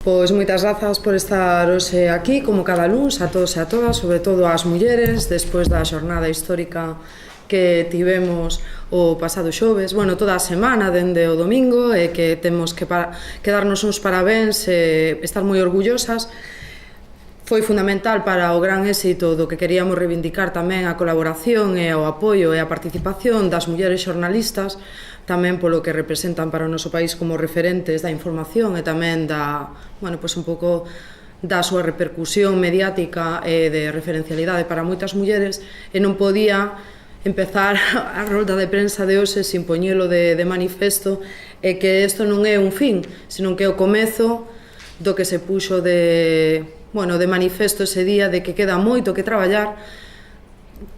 Pois moitas grazas por estar hoxe aquí, como cada luns, a todos e a todas, sobre todo ás mulleres, despois da xornada histórica que tivemos o pasado xoves, toda a semana, dende o domingo, e que temos que darnos uns parabéns e estar moi orgullosas. Foi fundamental para o gran éxito do que queríamos reivindicar tamén a colaboración e o apoio e a participación das mulleres xornalistas, tamén polo que representan para o noso país como referentes da información e tamén un pouco da súa repercusión mediática e de referencialidade para moitas mulleres, e non podía empezar a rolda de prensa de hoxe sin poñelo de manifesto, e que isto non é un fin, senón que é o comezo do que se puxo de manifesto ese día, de que queda moito que traballar.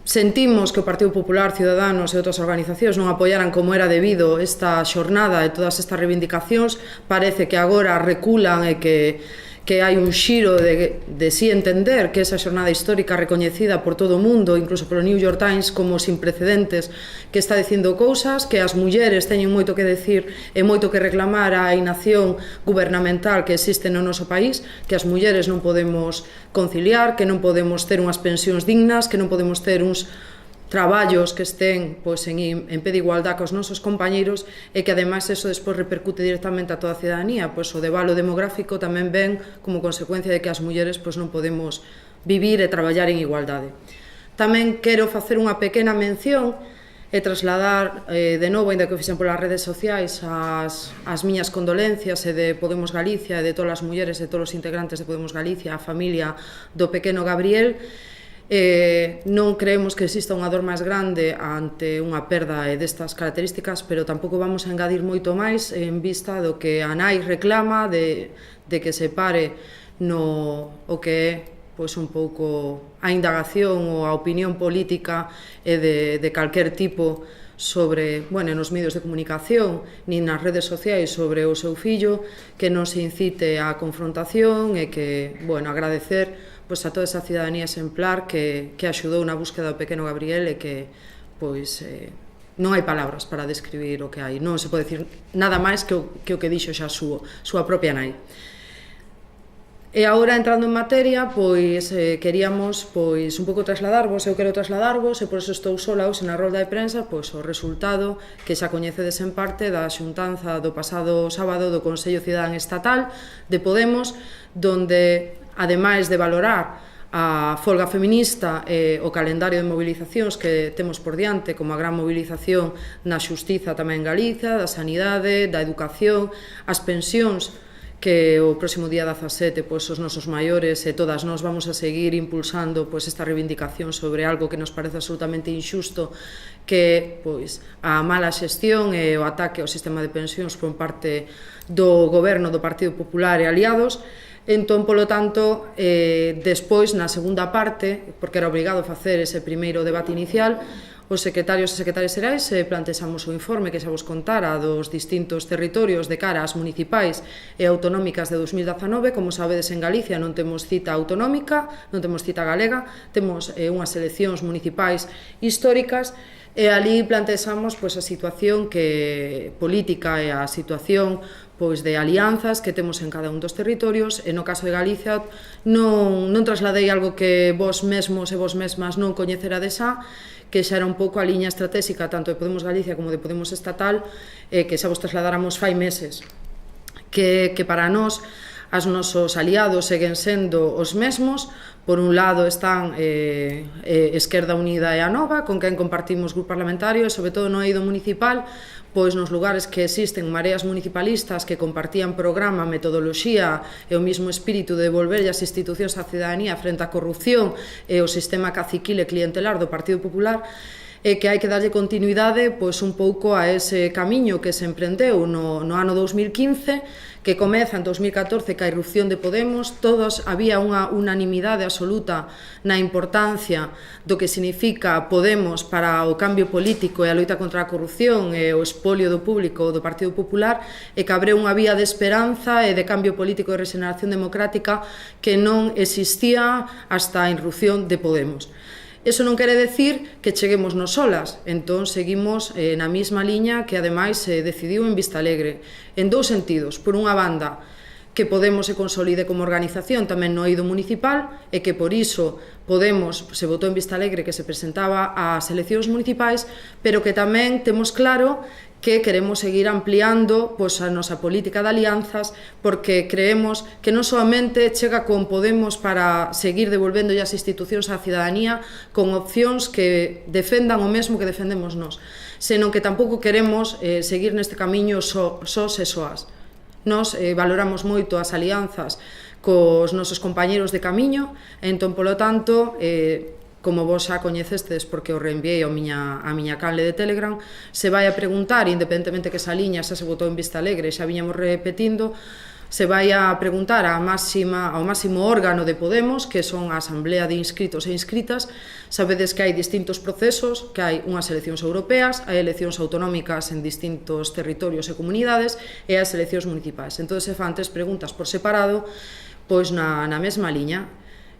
Sentimos que o Partido Popular, Ciudadanos e outras organizacións non apoiaran como era debido esta xornada e todas estas reivindicacións. Parece que agora reculan e que hai un xiro de si entender que esa xornada histórica recoñecida por todo o mundo, incluso polo New York Times, como sin precedentes, que está dicindo cousas, que as mulleres teñen moito que decir e moito que reclamar á inacción gubernamental que existe no noso país, que as mulleres non podemos conciliar, que non podemos ter unhas pensións dignas, que non podemos ter uns traballos que estén en pé de igualdad cos nosos compañeiros, e que ademais eso despois repercute directamente a toda a cidadanía. O devalo demográfico tamén ven como consecuencia de que as mulleres non podemos vivir e traballar en igualdade. Tamén quero facer unha pequena mención e trasladar de novo, ainda que o fixen polas redes sociais, as miñas condolencias e de Podemos Galicia e de todas as mulleres e todos os integrantes de Podemos Galicia, a familia do pequeno Gabriel. Non creemos que exista unha dor máis grande ante unha perda destas características, pero tampouco vamos a engadir moito máis en vista do que a nai reclama de que se pare o que é un pouco a indagación ou a opinión política e de calquer tipo sobre, nos medios de comunicación, nin nas redes sociais sobre o seu fillo, que non se incite á confrontación, e que, agradecer a toda esa cidadanía exemplar que axudou na búsqueda do pequeno Gabriel, e que non hai palabras para describir o que hai. Non se pode dicir nada máis que o que dixo xa a súa propia nai. E agora, entrando en materia, queríamos un pouco trasladarvos, eu quero trasladarvos, e por eso estou sola hoxe na rolda de prensa, o resultado que xa coñecedes en parte da xuntanza do pasado sábado do Consello Cidadán Estatal de Podemos, donde, ademais de valorar a folga feminista e o calendario de movilizacións que temos por diante, como a gran movilización na xustiza tamén en Galicia, da sanidade, da educación, as pensións, que o próximo día 17 os nosos maiores e todas nós vamos a seguir impulsando esta reivindicación sobre algo que nos parece absolutamente injusto, que é a mala xestión e o ataque ao sistema de pensións por parte do goberno do Partido Popular e aliados. Entón, polo tanto, despois, na segunda parte, porque era obrigado facer ese primeiro debate inicial, os secretarios e secretarias xerais plantexamos o informe que xa vos contara dos distintos territorios de cara ás municipais e autonómicas de 2019. Como sabedes, en Galicia non temos cita autonómica, non temos cita galega, temos unhas eleccións municipais históricas, e ali plantexamos a situación política e a situación de alianzas que temos en cada un dos territorios. E no caso de Galicia non trasladei algo que vos mesmos e vos mesmas non coñecerades que xa era un pouco a liña estratégica tanto de Podemos Galicia como de Podemos Estatal, que xa vos trasladáramos fai meses, que para nós os nosos aliados seguen sendo os mesmos. Por un lado están Esquerda Unida e Anova, con quen compartimos grupo parlamentario, e sobre todo no eido municipal, nos lugares que existen mareas municipalistas que compartían programa, metodoloxía e o mismo espírito de devolver as institucións á cidadanía frente á corrupción e o sistema caciquil e clientelar do Partido Popular, e que hai que darlle continuidade un pouco a ese camiño que se emprendeu no ano 2015, que comeza en 2014 ca irrupción de Podemos. Todos había unha unanimidade absoluta na importancia do que significa Podemos para o cambio político e a loita contra a corrupción e o espolio do público do Partido Popular, e que abreu unha vía de esperanza e de cambio político e regeneración democrática que non existía hasta a irrupción de Podemos. Eso non quere decir que cheguemos nos solas, entón seguimos na mesma liña que ademais se decidiu en Vistalegre, en dous sentidos. Por unha banda, que Podemos se consolide como organización tamén no eido municipal e que por iso Podemos se votou en Vistalegre que se presentaba ás eleccións municipais, pero que tamén temos claro que queremos seguir ampliando a nosa política de alianzas, porque creemos que non solamente chega con Podemos para seguir devolvendo as institucións á cidadanía con opcións que defendan o mesmo que defendemos nós, senón que tampouco queremos seguir neste camiño sós e soas. Nos valoramos moito as alianzas cos nosos compañeros de camiño, entón, polo tanto, como vos xa coñecestes porque o reenviei a miña canle de Telegram, se vai a preguntar, independentemente que esa liña xa se votou en Vistalegre, xa viñamos repetindo, se vai a preguntar ao máximo órgano de Podemos, que son a Asamblea de Inscritos e Inscritas. Sabedes que hai distintos procesos, que hai unhas eleccións europeas, hai eleccións autonómicas en distintos territorios e comunidades, e as eleccións municipais. Entón, se fan 3 preguntas por separado, pois na mesma liña.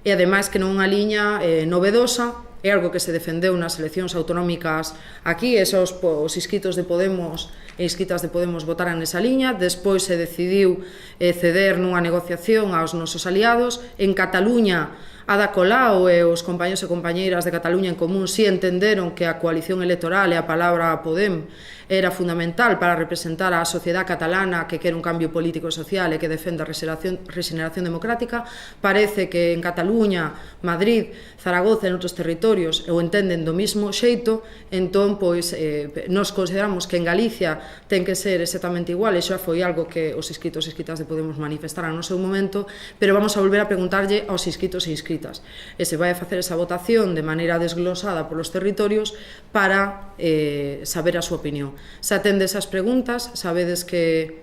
E ademais que non é unha liña novedosa, é algo que se defendeu nas eleccións autonómicas aquí, e os inscritos de Podemos e inscritas de Podemos votaran nesa liña. Despois se decidiu ceder nunha negociación aos nosos aliados. En Cataluña, Ada Colau e os compañeros e compañeiras de Cataluña en Común si entenderon que a coalición electoral e a palabra Podem era fundamental para representar a sociedade catalana que quere un cambio político e social e que defende a regeneración democrática. Parece que en Cataluña, Madrid, Zaragoza e outros territorios o entenden do mismo xeito, entón, pois, nos consideramos que en Galicia ten que ser exactamente igual, e xa foi algo que os inscritos e inscritas de Podemos manifestaran no seu momento, pero vamos a volver a preguntarlle aos inscritos e inscritas. E se vai a facer esa votación de maneira desglosada polos territorios para saber a súa opinión. Se atende esas preguntas, sabedes que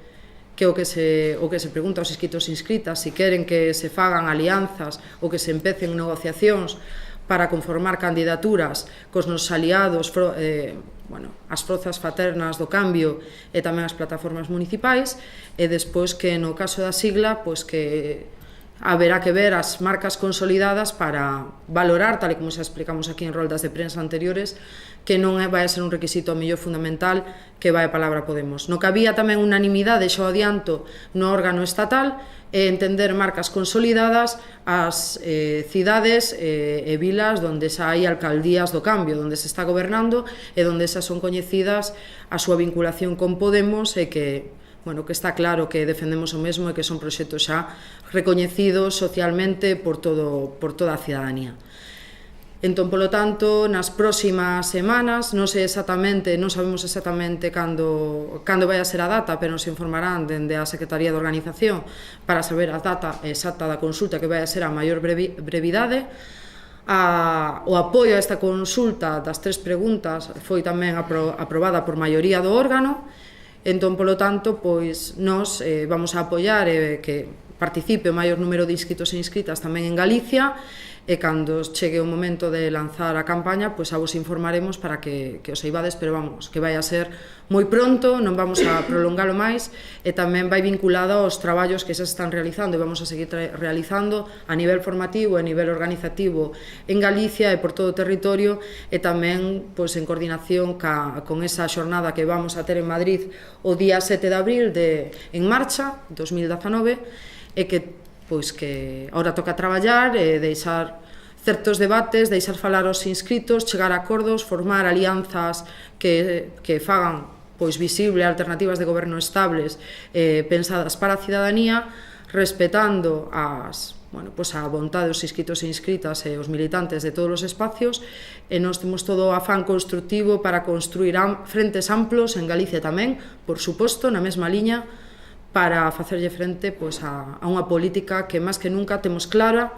o que se pregunta aos inscritos e inscritas, se queren que se fagan alianzas ou que se empecen negociacións para conformar candidaturas cos nosos aliados, as forzas fraternas do cambio e tamén as plataformas municipais, e despois que no caso da sigla, pois que haberá que ver as marcas consolidadas para valorar, tal e como xa explicamos aquí en roldas de prensa anteriores, que non vai a ser un requisito a mellor fundamental que vai a palabra Podemos. No que había tamén unanimidade, xa o adianto, no órgano estatal, é entender marcas consolidadas as cidades e vilas onde xa hai alcaldías do cambio, onde se está gobernando e onde xa son coñecidas a súa vinculación con Podemos e que está claro que defendemos o mesmo e que son proxectos xa recoñecidos socialmente por toda a cidadanía. Entón, polo tanto, nas próximas semanas, non sabemos exactamente cando vai a ser a data, pero nos informarán dende a Secretaría de Organización para saber a data exacta da consulta, que vai a ser a maior brevidade. O apoio a esta consulta das 3 preguntas foi tamén aprobada por maioría do órgano. Entón, polo tanto, pois, nós vamos a apoiar que participe o maior número de inscritos e inscritas tamén en Galicia, e cando chegue o momento de lanzar a campaña, pois a vos informaremos para que os saibades, pero vamos, que vai a ser moi pronto, non vamos a prolongalo máis, e tamén vai vinculado aos traballos que xa se están realizando e vamos a seguir realizando a nivel formativo e a nivel organizativo en Galicia e por todo o territorio, e tamén pois en coordinación con esa xornada que vamos a ter en Madrid o día 7 de abril En Marcha 2019, e que agora toca traballar e deixar certos debates, deixar falar aos inscritos, chegar a acordos, formar alianzas que fagan visible alternativas de goberno estables pensadas para a cidadanía, respetando a vontade dos inscritos e inscritas e os militantes de todos os espacios, e nós temos todo o afán constructivo para construir frentes amplos en Galicia tamén, por suposto, na mesma liña, para facerlle frente a unha política que máis que nunca temos clara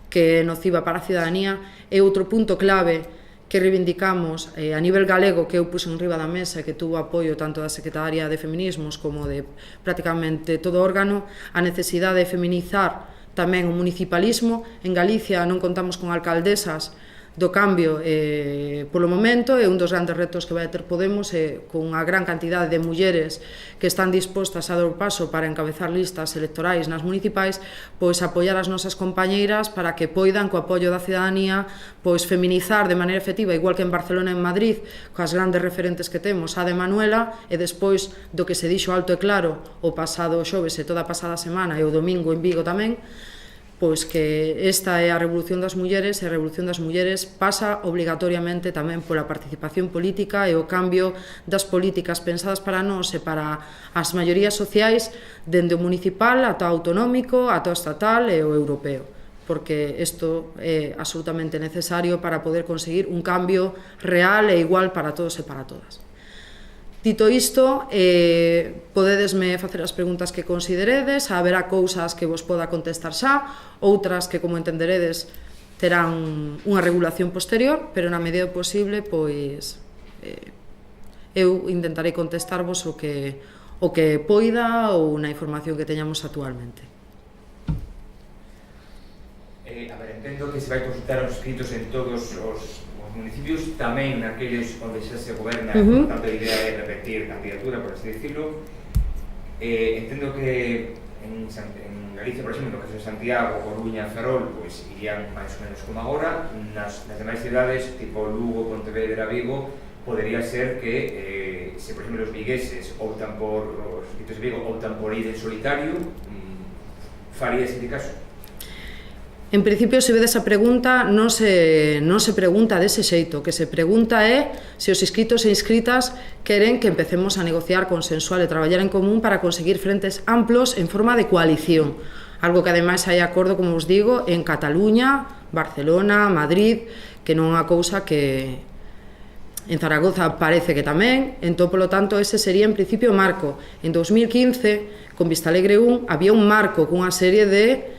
que é nociva para a cidadanía. E outro punto clave que reivindicamos a nivel galego, que eu puse en riba da mesa e que tuvo apoio tanto da Secretaría de Feminismos como de prácticamente todo o órgano, a necesidade de feminizar tamén o municipalismo. En Galicia non contamos con alcaldesas do cambio polo momento, e un dos grandes retos que vai ter Podemos con unha gran cantidade de mulleres que están dispostas a dar o paso para encabezar listas electorais nas municipais, pois apoiar as nosas compañeiras para que poidan, co apoio da cidadanía, pois feminizar de maneira efectiva, igual que en Barcelona e en Madrid, coas grandes referentes que temos, a de Manuela, e despois do que se dixo alto e claro o pasado xoves e toda a pasada semana e o domingo en Vigo tamén, pois que esta é a revolución das mulleres, e a revolución das mulleres pasa obrigatoriamente tamén pola participación política e o cambio das políticas pensadas para nós e para as maiorías sociais, dende o municipal ata o autonómico, ata o estatal e o europeo, porque isto é absolutamente necesario para poder conseguir un cambio real e igual para todos e para todas. Dito isto, podedesme facer as preguntas que consideredes, haberá cousas que vos poda contestar xa, outras que, como entenderedes, terán unha regulación posterior, pero na medida posible, pois, eu intentarei contestarvos o que poida ou na información que teñamos actualmente. A ver, entendo que se vai consultar os escritos en todos os municipios, tamén naqueles onde xa se goberna, por tanto a idea é repetir candidatura, por así decirlo. Entendo que en Galicia, por exemplo, no caso de Santiago, Coruña, Ferrol, pois irían máis ou menos como agora. Nas demais cidades, tipo Lugo, Pontevedra, Vigo, podería ser que, se por exemplo os vigueses optan por, os escritos de Vigo optan por ir en solitario, faría ese caso. En principio, se vedes a pregunta, non se pregunta dese xeito. O que se pregunta é se os inscritos e inscritas queren que empecemos a negociar, consensuar e traballar en común para conseguir frentes amplos en forma de coalición. Algo que ademais hai acordo, como vos digo, en Cataluña, Barcelona, Madrid, que non é unha cousa que en Zaragoza parece que tamén. Entón, polo tanto, ese sería en principio o marco. En 2015, con Vistalegre 1, había un marco cunha serie de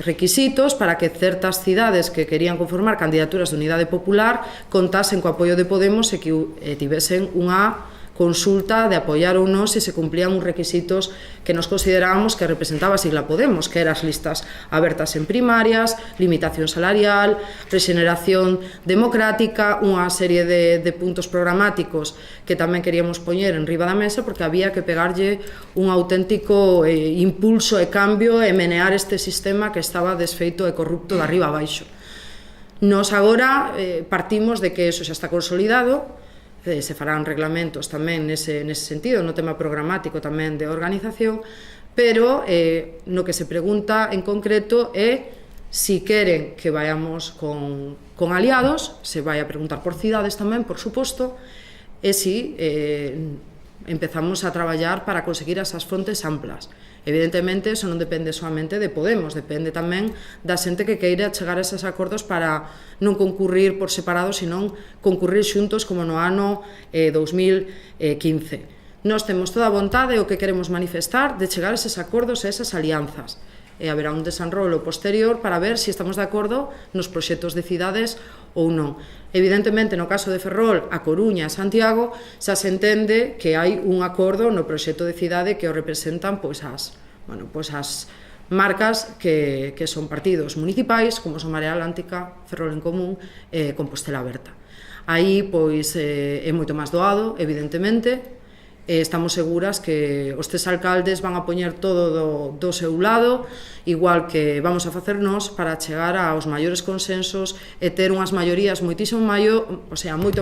requisitos para que certas cidades que querían conformar candidaturas de unidade popular contasen co apoio de Podemos e que tivesen unha consulta de apoiar ou non se se cumplían uns requisitos que nos considerábamos que representaba a sigla Podemos, que eran as listas abertas en primarias, limitación salarial, regeneración democrática, unha serie de puntos programáticos que tamén queríamos poñer en riba da mesa, porque había que pegarlle un auténtico impulso e cambio e menear este sistema que estaba desfeito e corrupto de arriba a baixo. Nos agora partimos de que eso xa está consolidado, se farán reglamentos tamén nese sentido, no tema programático tamén de organización, pero no que se pregunta en concreto é si queren que vayamos con aliados, se vai a preguntar por cidades tamén, por suposto, e si empezamos a traballar para conseguir esas frontes amplas. Evidentemente, eso non depende solamente de Podemos, depende tamén da xente que queira chegar a esos acordos para non concurrir por separado, senón concurrir xuntos como no ano 2015. Nós temos toda a vontade o que queremos manifestar de chegar a esos acordos e esas alianzas. E haberá un desenrolo posterior para ver se estamos de acordo nos proxectos de cidades ou non. Evidentemente, no caso de Ferrol, a Coruña e Santiago, xa se entende que hai un acordo no proxecto de cidade que o representan as marcas que son partidos municipais, como son Marea Atlántica, Ferrol en Común e Compostela Aberta. Aí, é moito máis doado, evidentemente. Estamos seguras que os tres alcaldes van a poñer todo do seu lado, igual que vamos a facer nós para chegar aos maiores consensos e ter unhas maiorías moito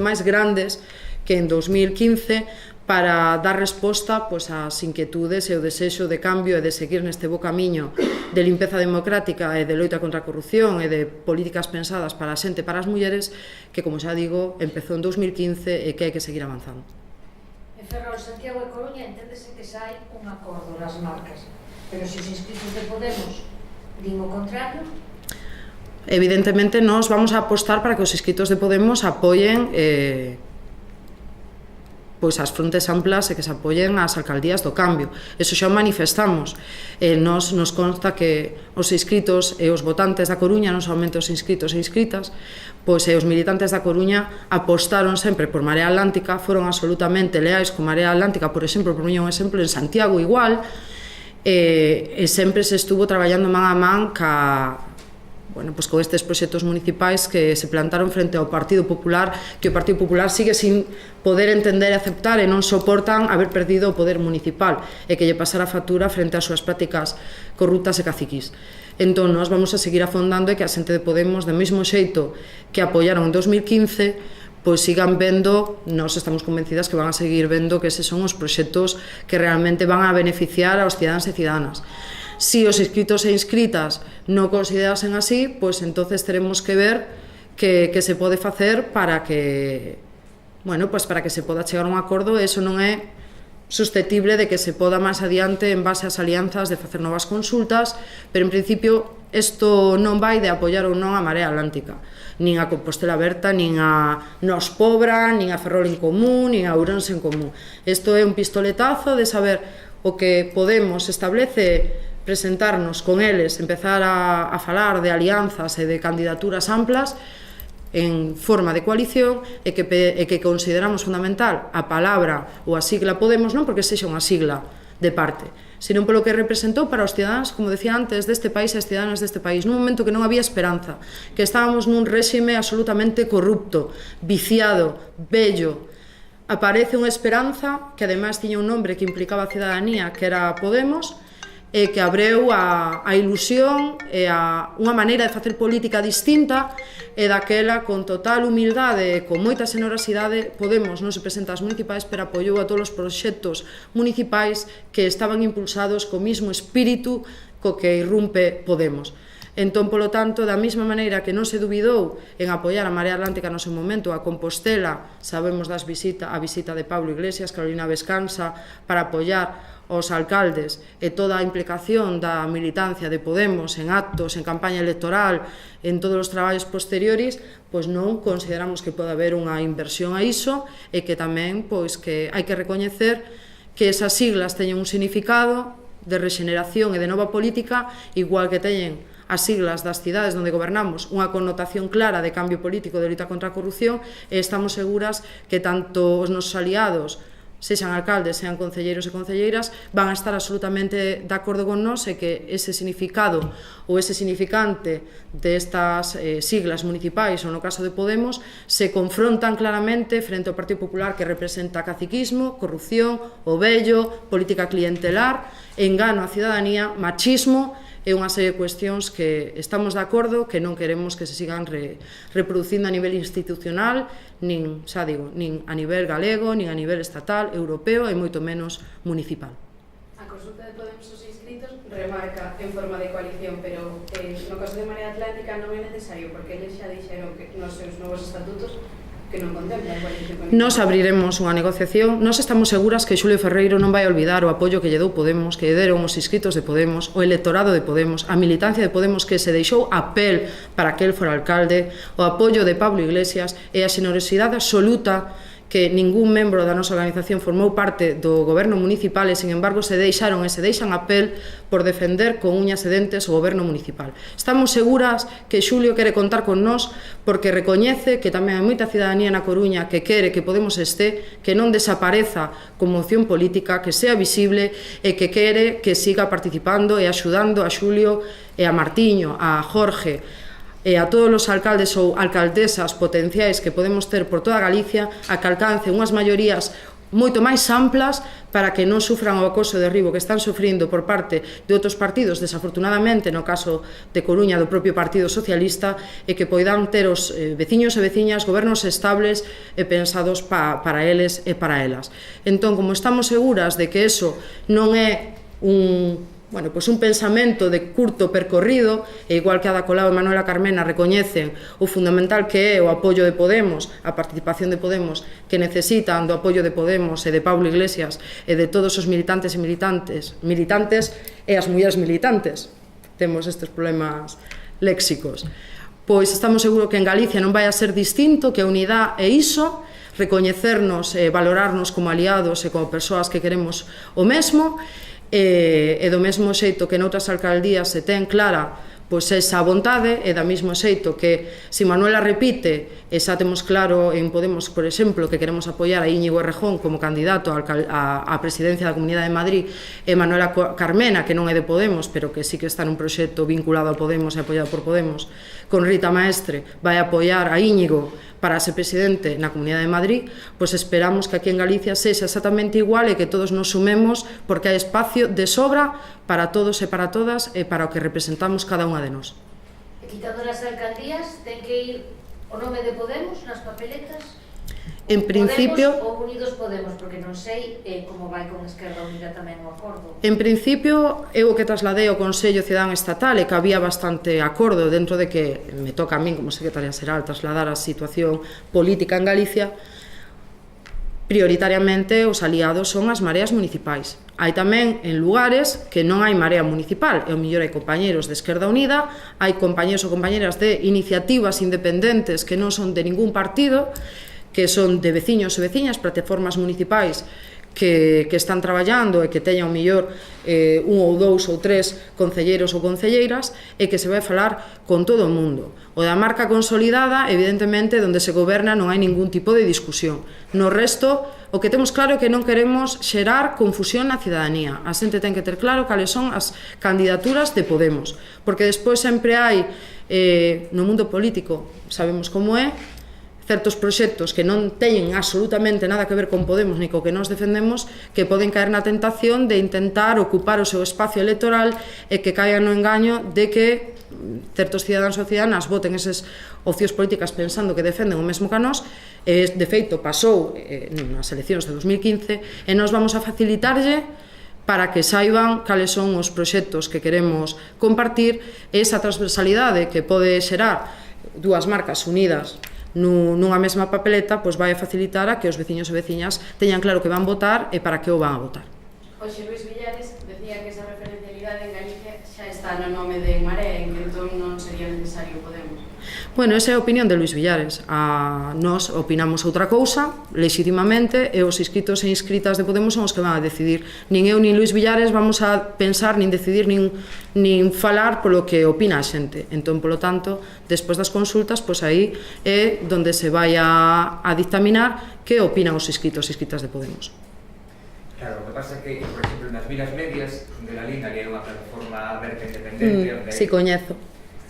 máis grandes que en 2015 para dar resposta ás inquietudes e o desexo de cambio e de seguir neste bo camiño de limpeza democrática e de loita contra a corrupción e de políticas pensadas para a xente e para as mulleres que, como xa digo, empezou en 2015 e que hai que seguir avanzando. En Ferrol, Santiago e Coruña enténdese que xa hai un acordo nas marcas, pero se os inscritos de Podemos din o contrario... Evidentemente, nós vamos a apostar para que os inscritos de Podemos apoien as frontes amplas e que se apoien as alcaldías do cambio. Eso xa o manifestamos. Nos consta que os inscritos e os votantes da Coruña, non somente os inscritos e inscritas, e os militantes da Coruña apostaron sempre por Marea Atlántica, foron absolutamente leais con Marea Atlántica, por exemplo, por un exemplo, en Santiago igual, e sempre se estuvo traballando man a man bueno, pues con estes proxectos municipais que se plantaron frente ao Partido Popular, que o Partido Popular sigue sin poder entender e aceptar e non soportan haber perdido o poder municipal e que lle pasara a factura frente ás súas prácticas corruptas e caciquís. Entón, nós vamos a seguir afondando e que a xente de Podemos, do mesmo xeito que apoiaron en 2015, pois sigan vendo, nós estamos convencidas que van a seguir vendo que eses son os proxectos que realmente van a beneficiar aos cidadáns e cidadánas. Si os inscritos e inscritas non considerasen así, pois entonces teremos que ver que se pode facer para que, bueno, pois para que se poda chegar a un acordo, e eso non é susceptible de que se poda máis adiante en base ás alianzas de facer novas consultas, pero en principio isto non vai de apoiar ou non a Marea Atlántica, nin a Compostela Aberta, nin a Nos Pobra, nin a Ferrol en Común, nin a Ourense en Común. Isto é un pistoletazo de saber o que Podemos establece, presentarnos con eles, empezar a falar de alianzas e de candidaturas amplas en forma de coalición, e que consideramos fundamental a palabra ou a sigla Podemos, non porque sexa unha sigla de parte, sino polo que representou para os cidadáns, como decía antes, deste país e as cidadánas deste país, nun momento que non había esperanza, que estábamos nun réxime absolutamente corrupto, viciado, vello. Aparece unha esperanza que ademais tiña un nombre que implicaba a cidadanía, que era Podemos, e que abreu a ilusión e a unha maneira de facer política distinta, e daquela, con total humildade e con moita xenerosidade, Podemos non se presenta ás municipais, pero apoiou a todos os proxectos municipais que estaban impulsados co mismo espírito co que irrumpe Podemos. Entón, polo tanto, da mesma maneira que non se dubidou en apoiar a Marea Atlántica no seu momento, a Compostela, sabemos a visita de Pablo Iglesias, Carolina Vescansa, para apoiar os alcaldes e toda a implicación da militancia de Podemos en actos, en campaña electoral, en todos os traballos posteriores, pois non consideramos que pode haber unha inversión a iso, e que tamén pois que hai que recoñecer que esas siglas teñen un significado de rexeneración e de nova política, igual que teñen as siglas das cidades onde gobernamos unha connotación clara de cambio político, de luta contra a corrupción, e estamos seguras que tanto os nosos aliados, sexan alcaldes, sean concelleiros e concelleiras, van a estar absolutamente de acordo con nós, e que ese significado ou ese significante destas siglas municipais, ou no caso de Podemos, se confrontan claramente frente ao Partido Popular, que representa caciquismo, corrupción, o vello, política clientelar, engano á cidadanía, machismo e unha serie de cuestións que estamos de acordo que non queremos que se sigan reproducindo a nivel institucional, nin, xa digo, nin a nivel galego, nin a nivel estatal, europeo e moito menos municipal. A consulta de Podemos os inscritos remarca en forma de coalición, pero no caso de Marea Atlántica non é necesario, porque eles xa dixeron que nos seus novos estatutos que non contempla a coalición. Nos abriremos unha negociación. Nos estamos seguras que Xulio Ferreiro non vai olvidar o apoio que lle dou Podemos, que lle deron os inscritos de Podemos, o electorado de Podemos, a militancia de Podemos que se deixou a pel para que el fora alcalde, o apoio de Pablo Iglesias e a xenerosidade absoluta que ningún membro da nosa organización formou parte do goberno municipal, e, sin embargo, se deixaron e se deixan a pel por defender con uñas e dentes o goberno municipal. Estamos seguras que Xulio quere contar con nós, porque recoñece que tamén hai moita cidadanía na Coruña que quere que Podemos este, que non desapareza como opción política, que sea visible e que quere que siga participando e axudando a Xulio e a Martiño, a Jorge, e a todos os alcaldes ou alcaldesas potenciais que podemos ter por toda Galicia, a que alcance unhas maiorías moito máis amplas para que non sufran o acoso e derribo que están sufrindo por parte de outros partidos, desafortunadamente no caso de Coruña do propio Partido Socialista, e que poidan ter os veciños e veciñas gobernos estables e pensados para eles e para elas. Entón, como estamos seguras de que eso non é un pensamento de curto percorrido, e igual que Ada Colau e Manuela Carmena recoñecen o fundamental que é o apoio de Podemos, a participación de Podemos, que necesitan do apoio de Podemos e de Pablo Iglesias e de todos os militantes e militantes e as mulleres militantes, temos estes problemas léxicos, pois estamos seguros que en Galicia non vai a ser distinto, que a unidade é iso, recoñecernos e valorarnos como aliados e como persoas que queremos o mesmo, e do mesmo xeito que noutras alcaldías se ten clara pois esa vontade, e da mesmo xeito que se Manuela repite xa temos claro en Podemos, por exemplo, que queremos apoiar a Íñigo Errejón como candidato á presidencia da Comunidade de Madrid, e Manuela Carmena, que non é de Podemos, pero que sí que está nun proxecto vinculado a Podemos e apoiado por Podemos, con Rita Maestre, vai apoiar a Íñigo para ser presidente na Comunidade de Madrid, pois esperamos que aquí en Galicia sexa exactamente igual e que todos nos sumemos, porque hai espacio de sobra para todos e para todas e para o que representamos cada unha de nós. E quitando as alcaldías, ten que ir o nome de Podemos nas papeletas? En principio, Podemos ou Unidos Podemos, porque non sei como vai con Esquerda Unida tamén o acordo. En principio, eu o que trasladei ao Consello Cidadán Estatal é que había bastante acordo dentro de que me toca a min como secretaria xeral trasladar a situación política en Galicia. Prioritariamente os aliados son as mareas municipais. Hai tamén en lugares que non hai marea municipal, e ao mellor hai compañeros de Esquerda Unida, hai compañeros ou compañeras de iniciativas independentes que non son de ningún partido, que son de veciños e veciñas, plataformas municipais que están traballando e que teñan ao mellor un ou dous ou tres concelleiros ou concelleiras, e que se vai falar con todo o mundo. O da marca consolidada, evidentemente, onde se goberna non hai ningún tipo de discusión. No resto, o que temos claro é que non queremos xerar confusión na cidadanía. A xente ten que ter claro cales son as candidaturas de Podemos, porque despois sempre hai, no mundo político, sabemos como é, certos proxectos que non teñen absolutamente nada que ver con Podemos ni co que nós defendemos, que poden caer na tentación de intentar ocupar o seu espacio electoral e que caian no engaño de que certos cidadáns ou cidadánas voten esas opcións políticas pensando que defenden o mesmo que a nós. De feito, pasou nas eleccións de 2015 e nós vamos a facilitarlle para que saiban cales son os proxectos que queremos compartir, esa transversalidade que pode xerar dúas marcas unidas nunha mesma papeleta, pois vai a facilitar a que os veciños e veciñas teñan claro que van votar e para que o van a votar. Hoxe Luis Villares decía que esa referencialidade en Galicia xa está no nome de Marea e que entón non sería necesario Podemos. Bueno, esa é a opinión de Luis Villares. Nós opinamos outra cousa, legitimamente, e os inscritos e inscritas de Podemos son os que van a decidir. Nin eu nin Luis Villares vamos a pensar, nin decidir, nin falar polo que opina a xente. Entón, polo tanto, despois das consultas, pois aí é onde se vai a dictaminar que opinan os inscritos e inscritas de Podemos. Claro, o que pasa é que, por exemplo, nas vilas medias, onde la Lina era unha plataforma aberta independente, Si, coñezo.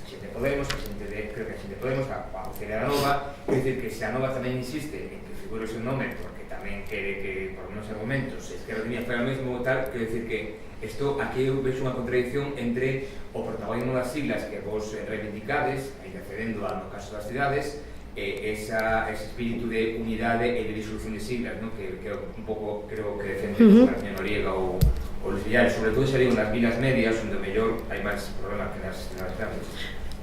Xente Podemos, creo que a xente Podemos, a Cera Nova, quer dizer que se a Nova tamén insiste en que figure o seu nome, porque tamén quere que, por menos argumentos, Esquerda Unida fai o mesmo tal, quer dizer que isto, aquí eu vexo unha contradicción entre o protagonismo das siglas que vos reivindicades, aí accedendo no caso das cidades, ese espírito de unidade e de disolución de siglas, ¿no? que un pouco creo que defende a señora Noriega ou Luis Villares, sobre todo serían nas vilas medias onde mellor hai máis problemas que nas grandes.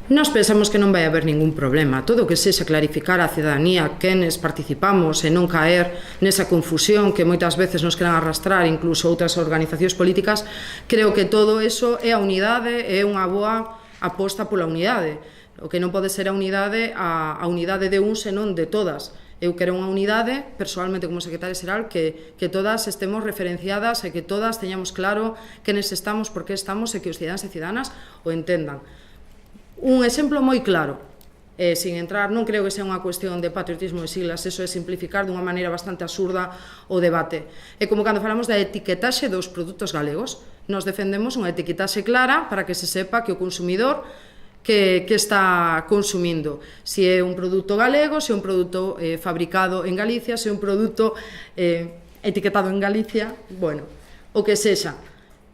Nós pensamos que non vai haber ningún problema. Todo o que sexa clarificar á cidadanía quenes participamos e non caer nesa confusión que moitas veces nos queran arrastrar incluso outras organizacións políticas, creo que todo eso é a unidade, é unha boa aposta pola unidade. O que non pode ser a unidade de un senón de todas. Eu quero unha unidade, persoalmente como secretaria xeral, que todas estemos referenciadas e que todas teñamos claro quenes estamos, por que estamos e que os cidadáns e cidadánas o entendan. Un exemplo moi claro, sin entrar, non creo que sea unha cuestión de patriotismo de siglas, eso é simplificar dunha maneira bastante absurda o debate. É como cando falamos da etiquetaxe dos produtos galegos. Nos defendemos unha etiquetaxe clara para que se sepa que o consumidor que está consumindo, se é un produto galego, se é un produto fabricado en Galicia, se é un produto etiquetado en Galicia, bueno, o que sexa,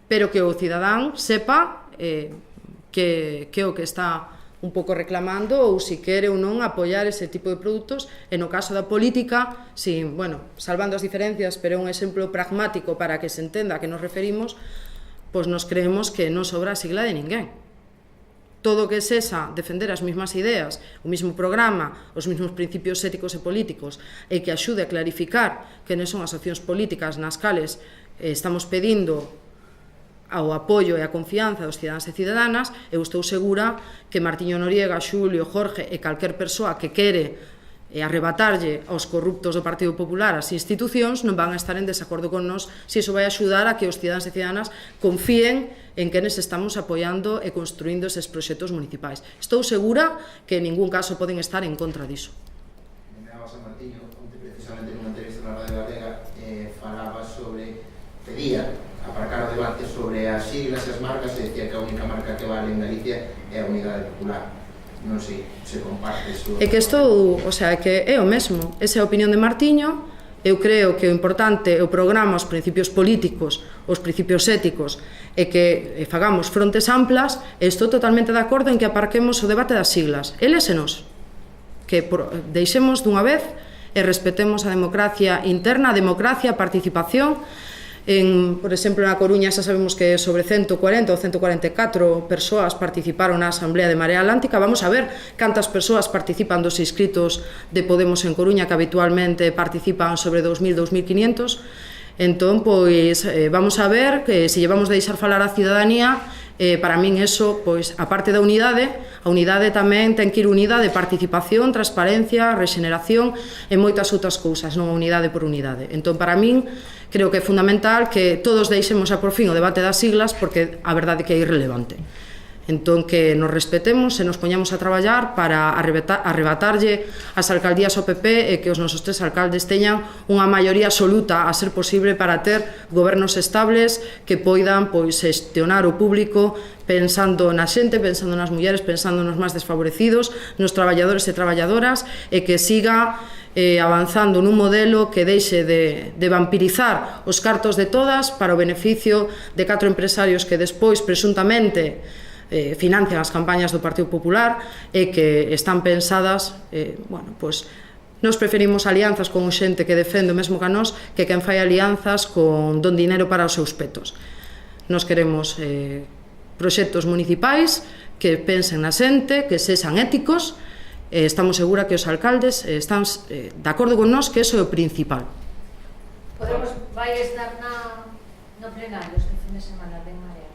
pero que o cidadán sepa que o que está un pouco reclamando ou se quere ou non apoiar ese tipo de produtos, e no caso da política, salvando as diferencias, pero é un exemplo pragmático para que se entenda a que nos referimos, pois nos creemos que non sobra a sigla de ninguén. Todo o que sexa defender as mesmas ideas, o mesmo programa, os mesmos principios éticos e políticos, e que axude a clarificar quenes son as opcións políticas nas cales estamos pedindo ao apoio e a confianza dos cidadáns e cidadanas, eu estou segura que Martiño Noriega, Xulio, Jorge e calquer persoa que quere arrebatarlle aos corruptos do Partido Popular as institucións non van a estar en desacordo con nós se iso vai axudar a que os cidadáns e cidadánas confíen en quenes estamos apoiando e construindo eses proxectos municipais. Estou segura que en ningún caso poden estar en contra diso. quería aparcar o debate sobre as siglas e as marcas e decía que a única marca que vale en Galicia é a Unidade Popular. Non sei se comparte iso. É que estou, o sea, que é o mesmo. Esa é a opinión de Martiño. Eu creo que o importante é o programa, os principios políticos, os principios éticos, e que fagamos frontes amplas, e estou totalmente de acordo en que aparquemos o debate das siglas. Eles e nos. Que deixemos dunha vez e respetemos a democracia interna, a democracia, a participación. Por exemplo, na Coruña xa sabemos que sobre 140 ou 144 persoas participaron na Asamblea de Marea Atlántica. Vamos a ver cantas persoas participan dos inscritos de Podemos en Coruña, que habitualmente participan sobre 2.000, 2.500. Entón, pois, vamos a ver que se llevamos de deixar falar a cidadanía, para min eso, pois, a parte da unidade, a unidade tamén ten que ir unida de participación, transparencia, rexeneración e moitas outras cousas, non a unidade por unidade. Entón, para min, creo que é fundamental que todos deixemos a por fin o debate das siglas, porque a verdade é que é irrelevante. Entón, que nos respetemos e nos poñamos a traballar para arrebatarlle as alcaldías ao PP e que os nosos 3 alcaldes teñan unha maioría absoluta a ser posible para ter gobernos estables que poidan xestionar o público pensando na xente, pensando nas mulleres, pensando nos máis desfavorecidos, nos traballadores e traballadoras, e que siga avanzando nun modelo que deixe de vampirizar os cartos de todas para o beneficio de 4 empresarios que despois, presuntamente, financian as campañas do Partido Popular e que están pensadas, nos preferimos alianzas con xente que defende o mesmo que a nós que quen fai alianzas con don dinero para os seus petos. Nos queremos proxectos municipais que pensen na xente, que sexan éticos, e estamos segura que os alcaldes están de acordo con nós que iso é o principal. Podemos vai estar no plenario este fin de semana de Marea?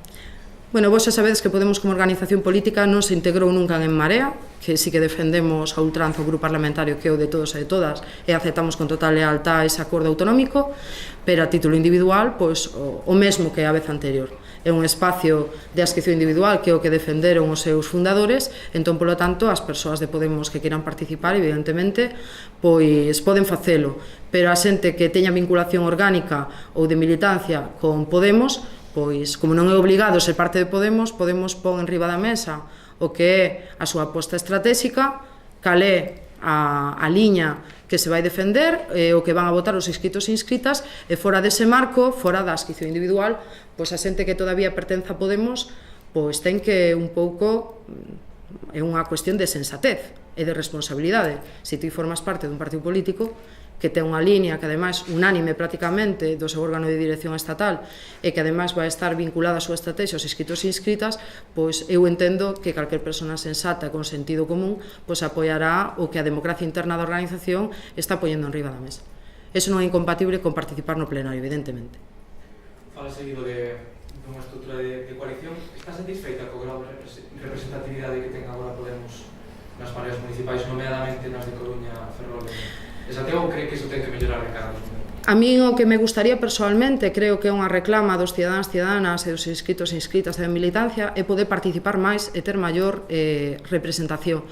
Bueno, vos xa sabedes que Podemos como organización política non se integrou nunca en Marea, que sí que defendemos a ultranza o grupo parlamentario que é o de todos e de todas e aceptamos con total lealtad ese acordo autonómico, pero a título individual, pois o mesmo que a vez anterior. É un espacio de adscripción individual que é o que defenderon os seus fundadores, entón, polo tanto, as persoas de Podemos que queiran participar, evidentemente, pois poden facelo, pero a xente que teña vinculación orgánica ou de militancia con Podemos, pois, como non é obligado ser parte de Podemos, Podemos pon en riba da mesa o que é a súa aposta estratégica, cal é a liña que se vai defender, o que van a votar os inscritos e inscritas, e fora dese marco, fora da adscripción individual, pois a xente que todavía pertence a Podemos, pois ten que un pouco, é unha cuestión de sensatez e de responsabilidade. Se ti formas parte dun partido político que ten unha línea que ademais unánime prácticamente do seu órgano de dirección estatal e que ademais vai estar vinculada a súa estrategia aos inscritos e inscritas, pois eu entendo que calquer persona sensata con sentido común pois apoiará o que a democracia interna da organización está poñendo en riba da mesa. Eso non é incompatible con participar no plenario, evidentemente. Fala seguido dunha estrutura de coalición. Está satisfeita co grau de representatividade que ten agora Podemos nas mareas municipais, nomeadamente nas de Coruña, Ferrol e Santiago, ou cree que iso ten que mellorar de cara? A min o que me gustaría persoalmente, creo que é unha reclama dos cidadáns, cidadánas e dos inscritos e inscritas da militancia, é poder participar máis e ter maior representación.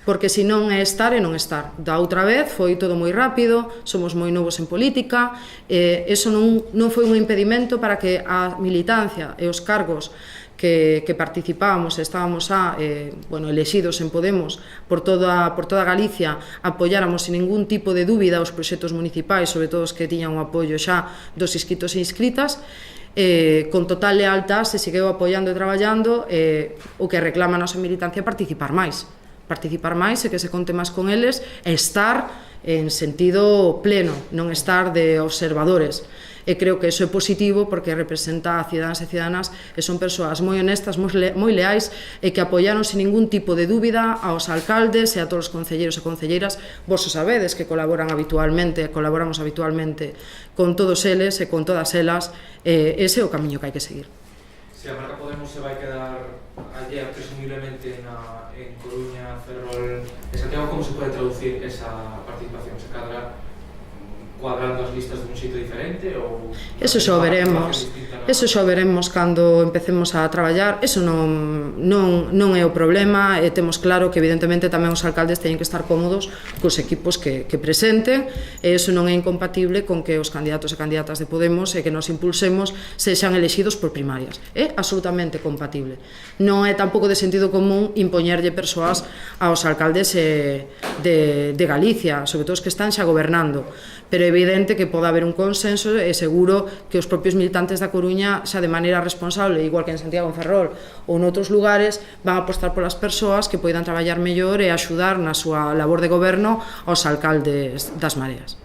Porque se non é estar e non estar. Da outra vez foi todo moi rápido, somos moi novos en política, eso non foi un impedimento para que a militancia e os cargos que participábamos, estábamos elexidos en Podemos por toda Galicia, apoiáramos sin ningún tipo de dúbida os proxectos municipais, sobre todo os que tiñan o apoio xa dos inscritos e inscritas, con total lealtad se segueu apoiando e traballando, o que reclama a nosa militancia é participar máis e que se conte máis con eles, e estar en sentido pleno, non estar de observadores. E creo que iso é positivo porque representa a cidadáns e cidadánas e son persoas moi honestas, moi leais e que apoiaron sin ningún tipo de dúbida aos alcaldes e a todos os concelleiros e concelleiras. Vos o sabedes que colaboramos habitualmente con todos eles e con todas elas, ese é o camiño que hai que seguir. Se a marca Podemos se vai quedar allea presumiblemente en Coruña, Ferrol e Santiago, como se pode traducir esa participación? Se cadra cuadrando as listas de un xeito diferente ou Eso xa o veremos. Eso xa o veremos cando empecemos a traballar. Eso non é o problema, e temos claro que evidentemente tamén os alcaldes teñen que estar cómodos cos equipos que presenten, e eso non é incompatible con que os candidatos e candidatas de Podemos e que nos impulsemos sexan elexidos por primarias. É absolutamente compatible. Non é tampouco de sentido común impoñerlle persoas aos alcaldes de Galicia, sobre todo os que están xa gobernando, pero é evidente que pode haber un consenso, e seguro que os propios militantes da Coruña xa de maneira responsable, igual que en Santiago, en Ferrol ou noutros lugares, van a apostar polas persoas que poidan traballar mellor e axudar na súa labor de goberno aos alcaldes das Mareas.